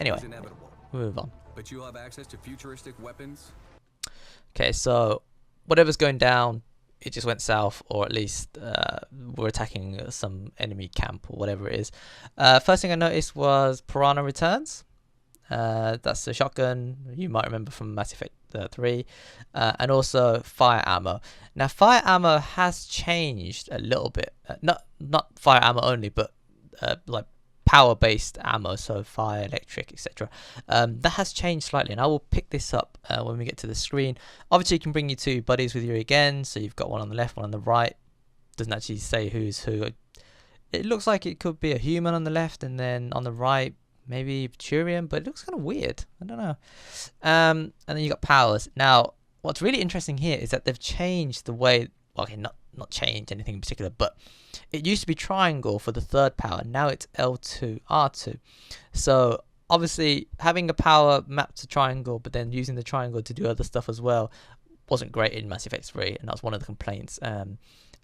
Anyway, is inevitable, move on. but you'll have access to futuristic weapons. Okay, so whatever's going down, it just went south, or at least we're attacking some enemy camp or whatever it is. First thing I noticed was Piranha returns. That's the shotgun you might remember from Mass Effect 3, and also fire ammo. Now fire ammo has changed a little bit, not fire ammo only, but like power based ammo, so fire, electric, etc. That has changed slightly, and I will pick this up when we get to the screen. Obviously you can bring your two buddies with you again, so you've got one on the left, one on the right. Doesn't actually say who's who. It looks like it could be a human on the left, and then on the right maybe Turian, but it looks kind of weird. I don't know. And then you got powers. Now, what's really interesting here is that they've changed the way. Well, okay, not changed anything in particular, but it used to be triangle for the third power. Now it's L2, R2. So obviously having a power mapped to triangle, but then using the triangle to do other stuff as well, wasn't great in Mass Effect 3, and that was one of the complaints.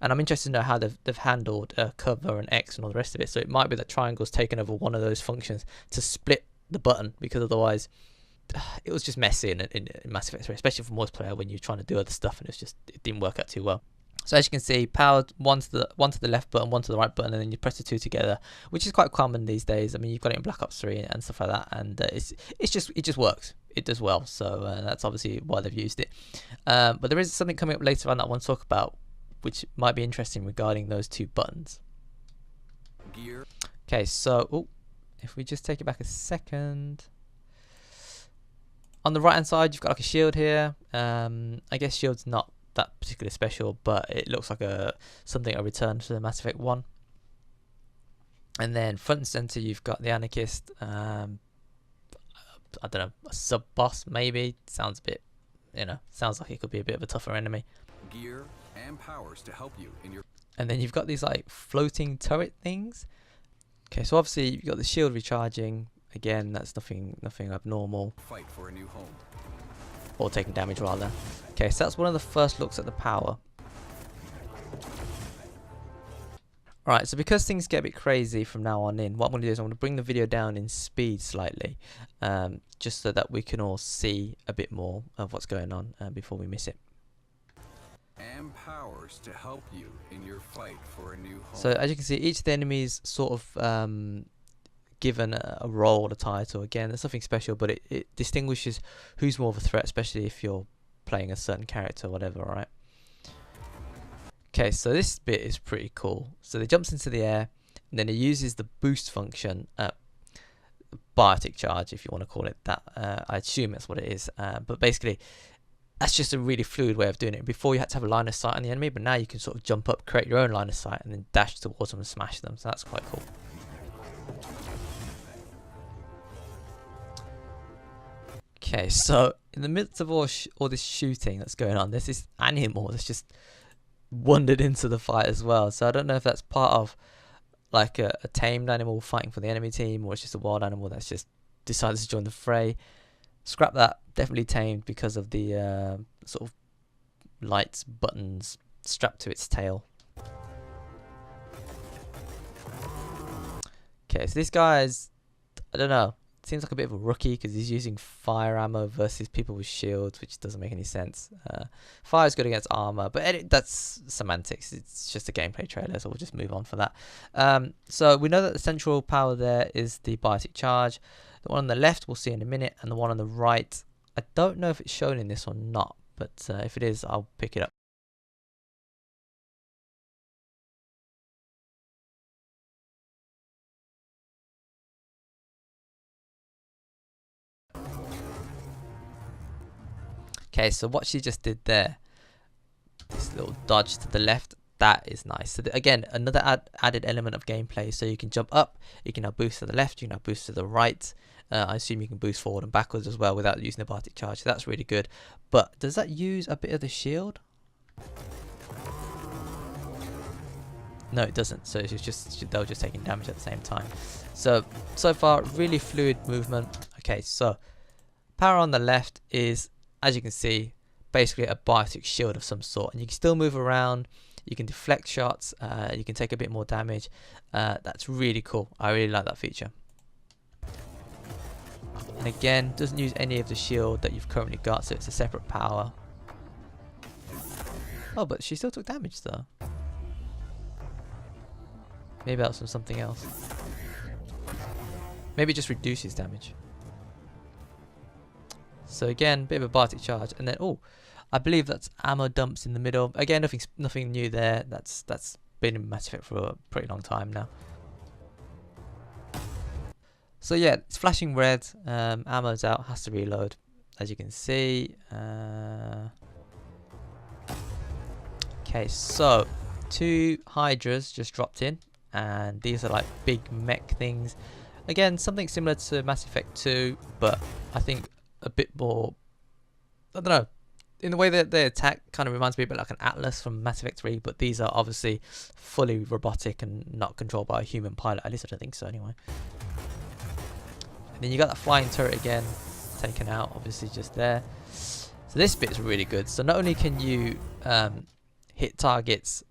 And I'm interested to know how they've handled cover and X and all the rest of it. So it might be that triangle's taken over one of those functions to split the button, because otherwise it was just messy in Mass Effect 3, especially for multiplayer when you're trying to do other stuff, and it didn't work out too well. So as you can see, powered one to the left button, one to the right button, and then you press the two together, which is quite common these days. I mean, you've got it in Black Ops 3 and stuff like that, and it just works. It does well. So that's obviously why they've used it. But there is something coming up later on that I want to talk about, which might be interesting regarding those two buttons. Gear. Okay, so if we just take it back a second. On the right hand side, you've got like a shield here. I guess shield's not that particularly special, but it looks like something I returned to the Mass Effect 1. And then front and center, you've got the Anarchist. I don't know, a sub boss maybe. Sounds a bit, sounds like it could be a bit of a tougher enemy. Gear and powers to help you in your. And then you've got these like floating turret things. Okay, so obviously you've got the shield recharging. Again, that's nothing abnormal. Fight for a new home. Or taking damage rather. Okay, so that's one of the first looks at the power. Alright, so because things get a bit crazy from now on in, what I'm going to do is I'm going to bring the video down in speed slightly, just so that we can all see a bit more of what's going on before we miss it. And powers to help you in your fight for a new home. So as you can see, each of the enemies sort of given a role, a title. Again, there's nothing special, but it distinguishes who's more of a threat, especially if you're playing a certain character or whatever, right? Okay, so this bit is pretty cool. So it jumps into the air, and then it uses the boost function, biotic charge, if you want to call it that. I assume that's what it is, but basically that's just a really fluid way of doing it. Before you had to have a line of sight on the enemy, but now you can sort of jump up, create your own line of sight, and then dash towards them and smash them. So that's quite cool. Okay, so in the midst of all this shooting that's going on, there's this animal that's just wandered into the fight as well. So I don't know if that's part of like a tamed animal fighting for the enemy team, or it's just a wild animal that's just decided to join the fray. Scrap that. Definitely tamed because of the sort of lights, buttons strapped to its tail. Okay, so this guy's, I don't know, seems like a bit of a rookie because he's using fire ammo versus people with shields, which doesn't make any sense. Fire's good against armor, but that's semantics. It's just a gameplay trailer, so we'll just move on for that. So we know that the central power there is the biotic charge. The one on the left we'll see in a minute, and the one on the right, I don't know if it's shown in this or not, but if it is, I'll pick it up. Okay, so what she just did there, this little dodge to the left, that is nice. So again, another added element of gameplay. So you can jump up, you can now boost to the left, you can now boost to the right. I assume you can boost forward and backwards as well without using the biotic charge. So that's really good. But does that use a bit of the shield? No, it doesn't. So it's just they were just taking damage at the same time. So far, really fluid movement. Okay, so power on the left is, as you can see, basically a biotic shield of some sort, and you can still move around, you can deflect shots, you can take a bit more damage. That's really cool. I really like that feature. And again, doesn't use any of the shield that you've currently got, so it's a separate power. Oh, but she still took damage though. Maybe that's from something else. Maybe it just reduces damage. So again, bit of a Bardic charge, and then I believe that's ammo dumps in the middle. Again, nothing new there. That's been in Mass Effect for a pretty long time now. So yeah, it's flashing red. Ammo's out, has to reload, as you can see. Okay, so 2 Hydras just dropped in, and these are like big mech things. Again, something similar to Mass Effect 2, but I think a bit more, I don't know, in the way that they attack kind of reminds me a bit like an Atlas from Mass Effect 3, but these are obviously fully robotic and not controlled by a human pilot. At least I don't think so anyway. And then you got that flying turret again, taken out, obviously just there. So this bit's really good. So not only can you hit targets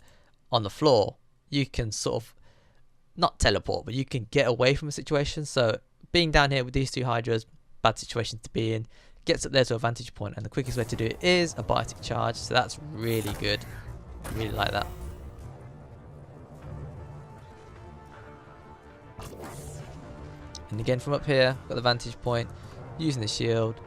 on the floor, you can sort of not teleport, but you can get away from a situation. So being down here with these 2 Hydras, bad situation to be in, gets up there to a vantage point, and the quickest way to do it is a Bardic charge. So that's really good. I really like that. And again from up here, got the vantage point, using the shield,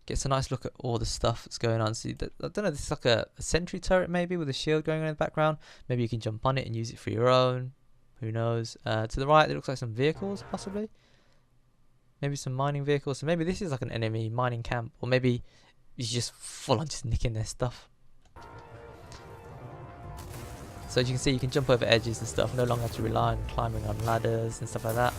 gets a nice look at all the stuff that's going on. See, I don't know, this is like a sentry turret maybe with a shield going on in the background. Maybe you can jump on it and use it for your own. Who knows? To the right, it looks like some vehicles, possibly. Maybe some mining vehicles. So maybe this is like an enemy mining camp, or maybe he's just full on just nicking their stuff. So as you can see, you can jump over edges and stuff. No longer have to rely on climbing on ladders and stuff like that.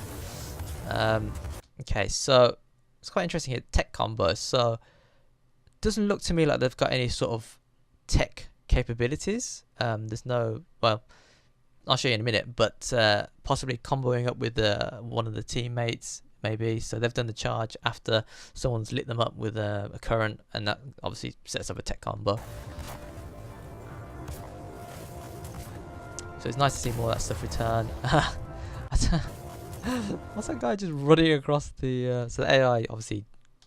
Okay, so it's quite interesting here. Tech combos. So it doesn't look to me like they've got any sort of tech capabilities. There's no, well, I'll show you in a minute, but possibly comboing up with one of the teammates, maybe. So they've done the charge after someone's lit them up with a current, and that obviously sets up a tech combo. So it's nice to see more of that stuff return. What's that guy just running across the... so the AI obviously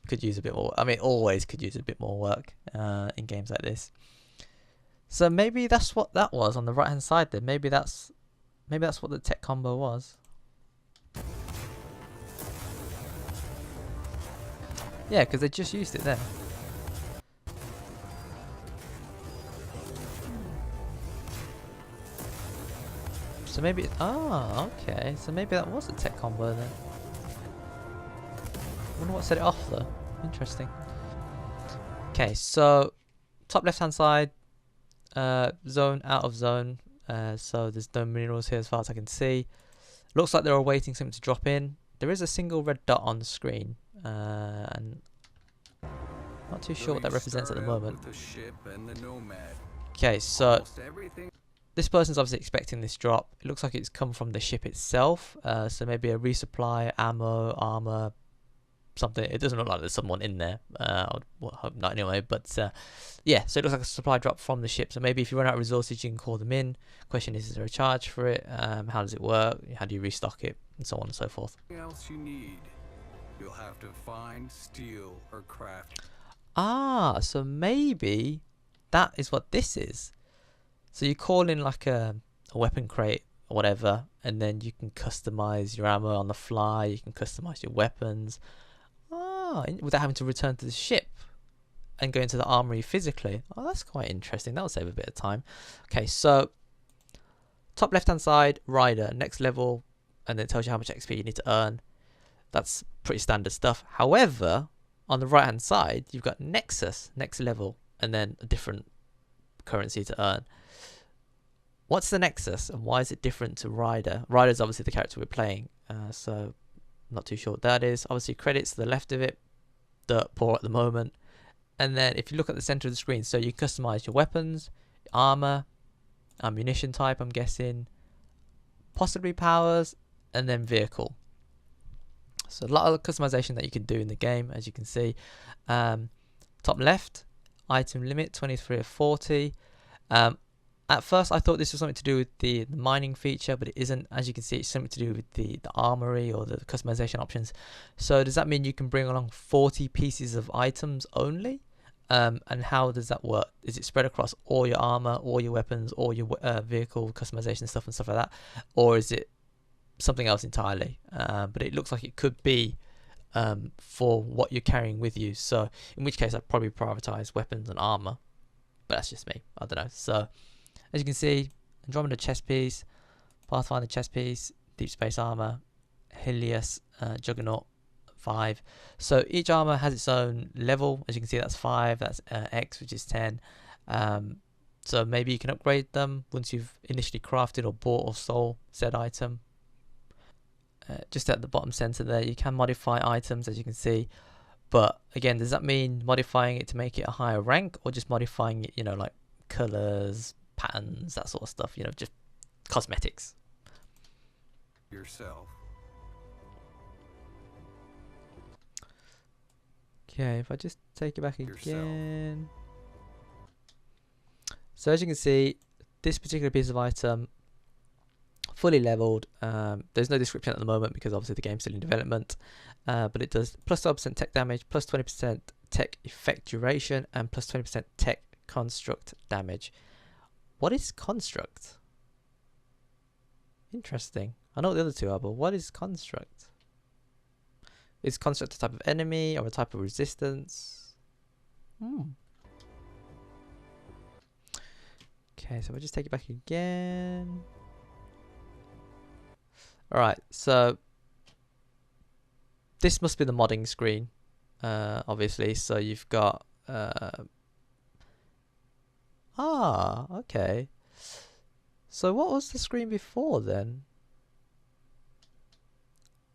could use a bit more... I mean, always could use a bit more work in games like this. So maybe that's what that was on the right hand side there. Maybe that's what the tech combo was. Yeah, because they just used it there. So maybe... Oh, okay. So maybe that was a tech combo then. I wonder what set it off though. Interesting. Okay, so top left hand side, zone, out of zone. So there's no minerals here as far as I can see. Looks like they're awaiting something to drop in. There is a single red dot on the screen, and not too sure what that represents at the moment. Okay, so this person's obviously expecting this drop. It looks like it's come from the ship itself, so maybe a resupply, ammo, armor, something. It doesn't look like there's someone in there. I would hope not anyway, but yeah, so it looks like a supply drop from the ship. So maybe if you run out of resources, you can call them in. Question is there a charge for it? How does it work? How do you restock it? And so on and so forth. Anything else you need, you'll have to find, steal, or craft. Ah, so maybe that is what this is. So you call in like a weapon crate or whatever, and then you can customize your ammo on the fly. You can customize your weapons. Without having to return to the ship and go into the armory physically. Oh, that's quite interesting. That'll save a bit of time. Okay, so top left hand side, rider, next level, and then it tells you how much XP you need to earn. That's pretty standard stuff. However, on the right hand side, you've got Nexus, next level, and then a different currency to earn. What's the Nexus and why is it different to Rider? Rider is obviously the character we're playing, so not too sure what that is. Obviously credits to the left of it, dirt poor at the moment. And then if you look at the center of the screen, so you customize your weapons, armor, ammunition type, I'm guessing, possibly powers, and then vehicle. So a lot of customization that you can do in the game, as you can see. Top left, item limit 23 of 40. At first, I thought this was something to do with the mining feature, but it isn't. As you can see, it's something to do with the armory or the customization options. So does that mean you can bring along 40 pieces of items only? And how does that work? Is it spread across all your armor, all your weapons, all your vehicle customization stuff and stuff like that? Or is it something else entirely? But it looks like it could be for what you're carrying with you. So in which case I'd probably prioritize weapons and armor. But that's just me. I don't know. So as you can see, Andromeda chest piece, Pathfinder chest piece, Deep Space armor, Helios Juggernaut 5. So each armor has its own level. As you can see, that's 5. That's X, which is 10. So maybe you can upgrade them once you've initially crafted or bought or sold said item. Just at the bottom center there, you can modify items, as you can see. But again, does that mean modifying it to make it a higher rank, or just modifying it, you know, like colors, patterns, that sort of stuff, you know, just cosmetics? Yourself. Okay, if I just take it back again. So as you can see, this particular piece of item, fully leveled. There's no description at the moment because obviously the game's still in development, but it does plus 12% tech damage, plus 20% tech effect duration, and plus 20% tech construct damage. What is construct? Interesting. I know what the other two are, but what is construct? Is construct a type of enemy or a type of resistance? Okay, so I'll just take it back again. Alright, so this must be the modding screen, obviously. So you've got okay. So what was the screen before then?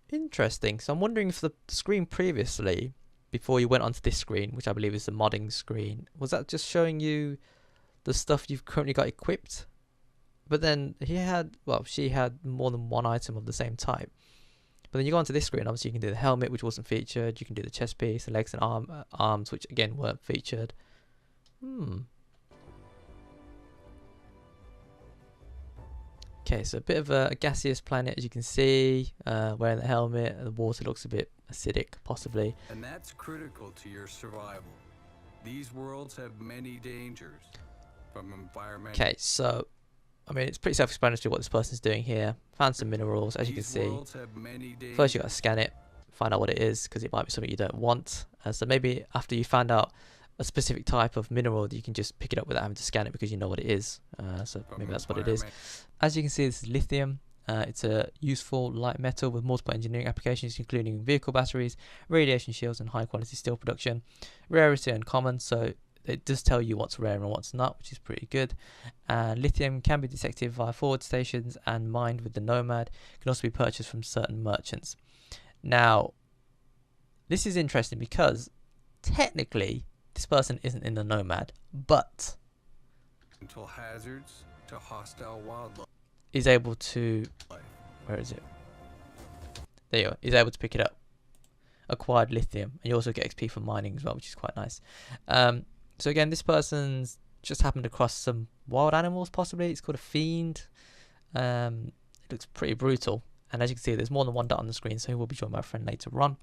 Interesting. So I'm wondering if the screen previously, before you went onto this screen, which I believe is the modding screen, was that just showing you the stuff you've currently got equipped? But then she had more than one item of the same type. But then you go onto this screen, obviously you can do the helmet, which wasn't featured. You can do the chest piece, the legs and arms, which again weren't featured. Okay, so a bit of a gaseous planet, as you can see. Wearing the helmet, the water looks a bit acidic, possibly. And that's critical to your survival. These worlds have many dangers from environment. Okay, so I mean, it's pretty self-explanatory what this person's doing here. Found some minerals, as you can see. First, you got to scan it, find out what it is, because it might be something you don't want. So maybe after you find out a specific type of mineral, you can just pick it up without having to scan it because you know what it is. So maybe that's what it is. As you can see, this is lithium. It's a useful light metal with multiple engineering applications, including vehicle batteries, radiation shields, and high-quality steel production. Rarity uncommon, so it does tell you what's rare and what's not, which is pretty good. Lithium can be detected via forward stations and mined with the Nomad. It can also be purchased from certain merchants. Now, this is interesting because technically this person isn't in the Nomad, but Until hazards to hostile wildlife. is able to, where is it? There you go. Is able to pick it up. Acquired lithium, and you also get XP from mining as well, which is quite nice. So again, this person's just happened across some wild animals, possibly. It's called a fiend. It looks pretty brutal. And as you can see, there's more than one dot on the screen, so he will be joined by a friend later on.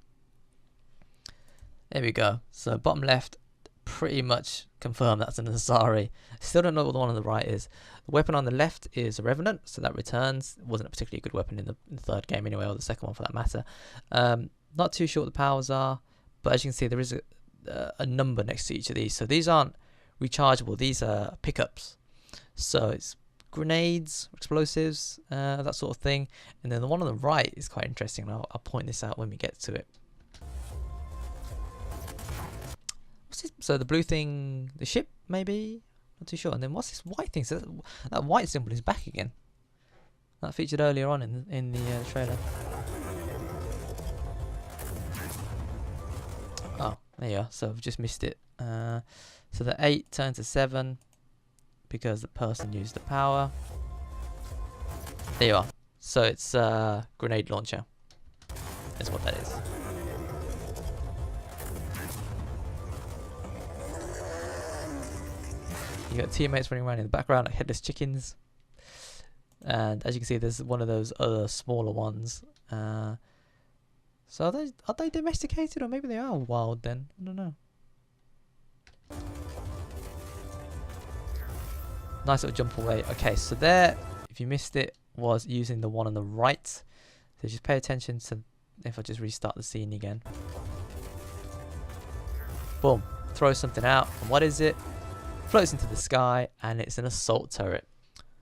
There we go. So bottom left, pretty much confirmed that's an Asari. Still don't know what the one on the right is. The weapon on the left is a Revenant, so that returns. It wasn't a particularly good weapon in the third game anyway, or the second one for that matter. Not too sure what the powers are, but as you can see, there is a number next to each of these. So these aren't rechargeable, these are pickups. So it's grenades, explosives, that sort of thing. And then the one on the right is quite interesting, and I'll point this out when we get to it. What's this? So the blue thing, the ship, maybe? Not too sure. And then what's this white thing? So that white symbol is back again. That featured earlier on in the trailer. Oh, there you are. So I've just missed it. So the 8 turned to 7 because the person used the power. There you are. So it's a grenade launcher. That's what that is. You got teammates running around in the background like headless chickens. And as you can see, there's one of those other smaller ones. So are they domesticated, or maybe they are wild then? I don't know. Nice little jump away. Okay, so there, if you missed it, was using the one on the right. So just pay attention to, if I just restart the scene again. Boom. Throw something out. And what is it? Floats into the sky, and it's an assault turret.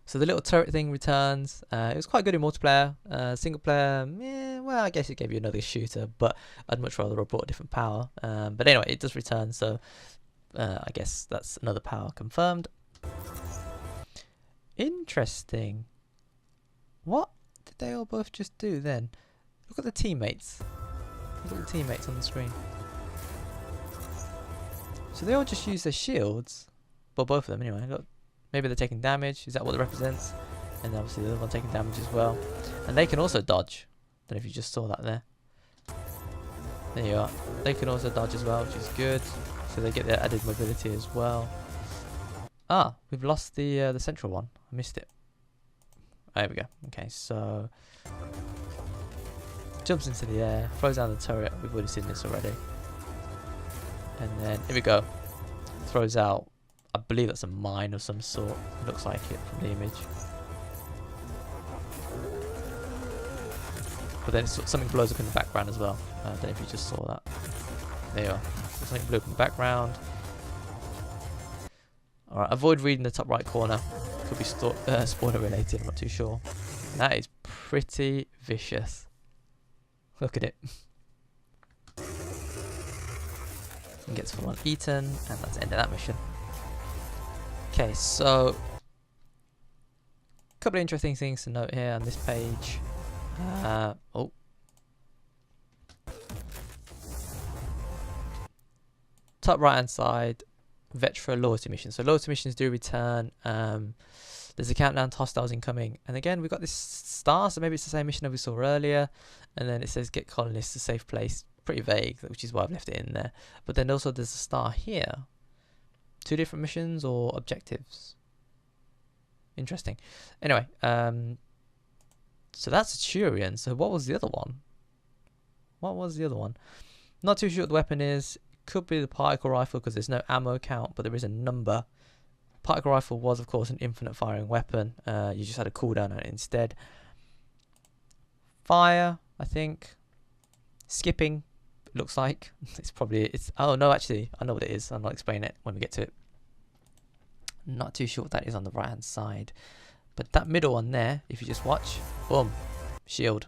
So the little turret thing returns. It was quite good in multiplayer. Single player, yeah, well, I guess it gave you another shooter, but I'd much rather have brought a different power. But anyway, it does return, so I guess that's another power confirmed. Interesting. What did they all both just do then? Look at the teammates. Look at the teammates on the screen. So they all just use their shields. Well, both of them anyway. Look. Maybe they're taking damage. Is that what it represents? And obviously the other one taking damage as well. And they can also dodge. Don't know if you just saw that there. There you are. They can also dodge as well, which is good. So they get their added mobility as well. Ah, we've lost the central one. I missed it. There we go. Okay, so jumps into the air, throws down the turret. We've already seen this already. And then here we go. Throws out, I believe that's a mine of some sort. Looks like it from the image. But then something blows up in the background as well. I don't know if you just saw that. There you are. So something blew up in the background. Alright, avoid reading the top right corner. Could be spoiler related, I'm not too sure. That is pretty vicious. Look at it. And gets full on eaten, and that's the end of that mission. Okay, so a couple of interesting things to note here on this page. Oh. Top right hand side, Vetra loyalty mission. So loyalty missions do return. There's a countdown to hostiles incoming, and again we've got this star, so maybe it's the same mission that we saw earlier. And then it says get colonists to safe place. Pretty vague, which is why I've left it in there. But then also there's a star here. 2 different missions or objectives. Interesting. Anyway, so that's a Turian. So what was the other one? What was the other one? Not too sure what the weapon is. Could be the particle rifle because there's no ammo count, but there is a number. Particle rifle was, of course, an infinite firing weapon. You just had a cooldown on it instead. Fire, I think. Skipping, looks like. It's oh no, actually, I know what it is. I'll explain it when we get to it. Not too sure what that is on the right hand side. But that middle one there, if you just watch, boom, shield.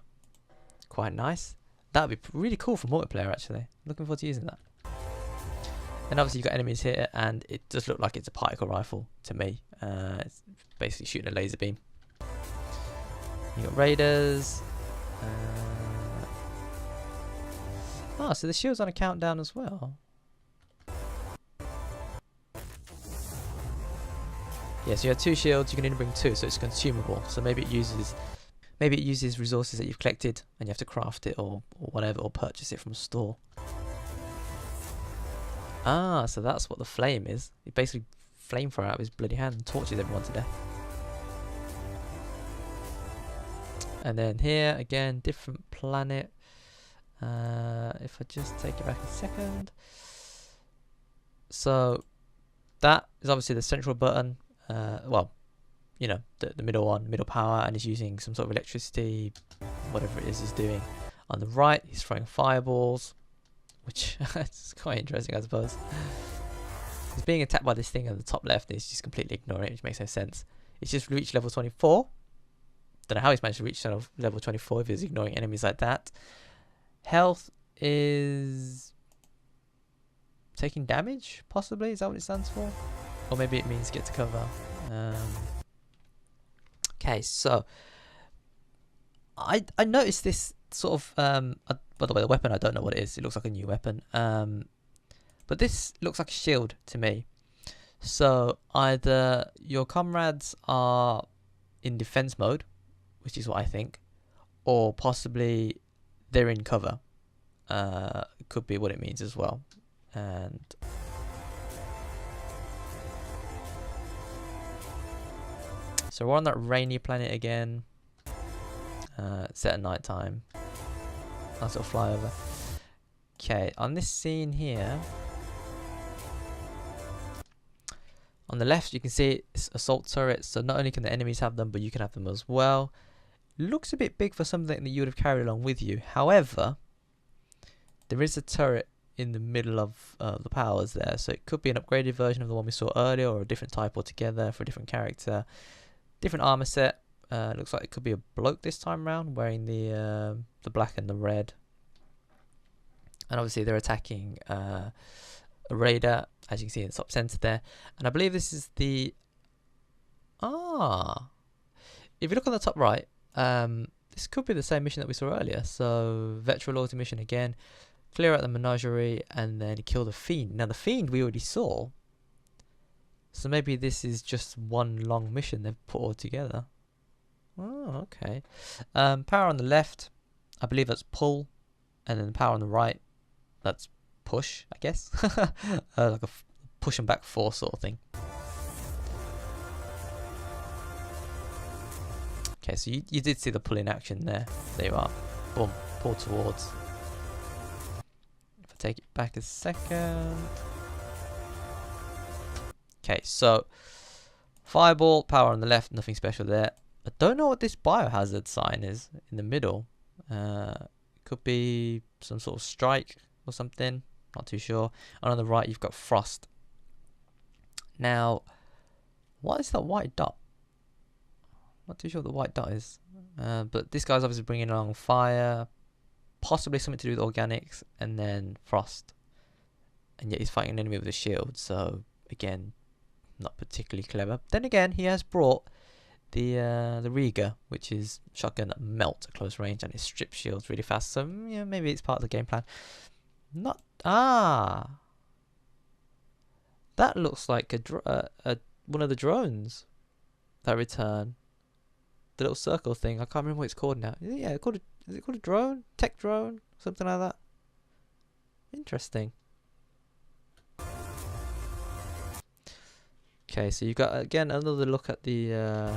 Quite nice. That would be really cool for multiplayer, actually. Looking forward to using that. And obviously you've got enemies here, and it does look like it's a particle rifle to me. It's basically shooting a laser beam. You got raiders. Oh, so the shield's on a countdown as well. Yeah, so you have 2 shields. You can only bring 2, so it's consumable. So maybe it uses resources that you've collected, and you have to craft it or whatever, or purchase it from a store. Ah, so that's what the flame is. He basically flamethrower out of his bloody hand and torches everyone to death. And then here again, different planet. If I just take it back a second. So that is obviously the central button. Well, you know, the middle one, middle power, and he's using some sort of electricity, whatever it is he's doing. On the right, he's throwing fireballs, which is quite interesting, I suppose. He's being attacked by this thing at the top left, and he's just completely ignoring it, which makes no sense. He's just reached level 24. Don't know how he's managed to reach level 24 if he's ignoring enemies like that. Health is taking damage, possibly? Is that what it stands for? Or maybe it means get to cover. Okay, so I noticed this sort of by the way, the weapon, I don't know what it is. It looks like a new weapon. But this looks like a shield to me. So either your comrades are in defense mode, which is what I think, or possibly they're in cover. Could be what it means as well. And So we're on that rainy planet again. Set at night time. Nice little flyover. Okay, on this scene here, on the left you can see it's assault turrets, so not only can the enemies have them, but you can have them as well. Looks a bit big for something that you would have carried along with you. However, there is a turret in the middle of the powers there, so it could be an upgraded version of the one we saw earlier, or a different type altogether for a different character. Different armor set. Looks like it could be a bloke this time around, wearing the black and the red. And obviously they're attacking a raider, as you can see in the top center there. And I believe this is the... If you look on the top right, this could be the same mission that we saw earlier. So, Veteran Loyalty mission again. Clear out the menagerie and then kill the Fiend. Now the Fiend we already saw. So maybe this is just one long mission they've put all together. Oh, okay. Power on the left, I believe that's pull. And then power on the right, that's push, I guess. Like a push and back force sort of thing. Okay, so you did see the pull in action there. There you are. Boom. Pull towards. If I take it back a second. Okay, so fireball, power on the left, nothing special there. I don't know what this biohazard sign is in the middle. Could be some sort of strike or something. Not too sure. And on the right, you've got frost. Now, what is that white dot? Not too sure what the white dot is. But this guy's obviously bringing along fire, possibly something to do with organics, and then frost. And yet he's fighting an enemy with a shield. So again, not particularly clever. Then again, he has brought the Riga, which is shotgun that melts at close range and it strips shields really fast. So yeah, maybe it's part of the game plan. Not that looks like one of the drones that return. The little circle thing. I can't remember what it's called now. Is it called a drone? Tech drone? Something like that. Interesting. Okay, so you got again another look at the I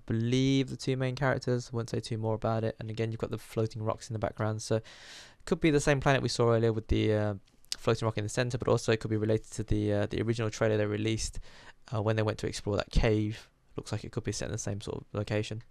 believe the two main characters. I won't say too more about it. And again, you've got the floating rocks in the background, so could be the same planet we saw earlier with the floating rock in the center, but also it could be related to the original trailer they released when they went to explore that cave. Looks like it could be set in the same sort of location.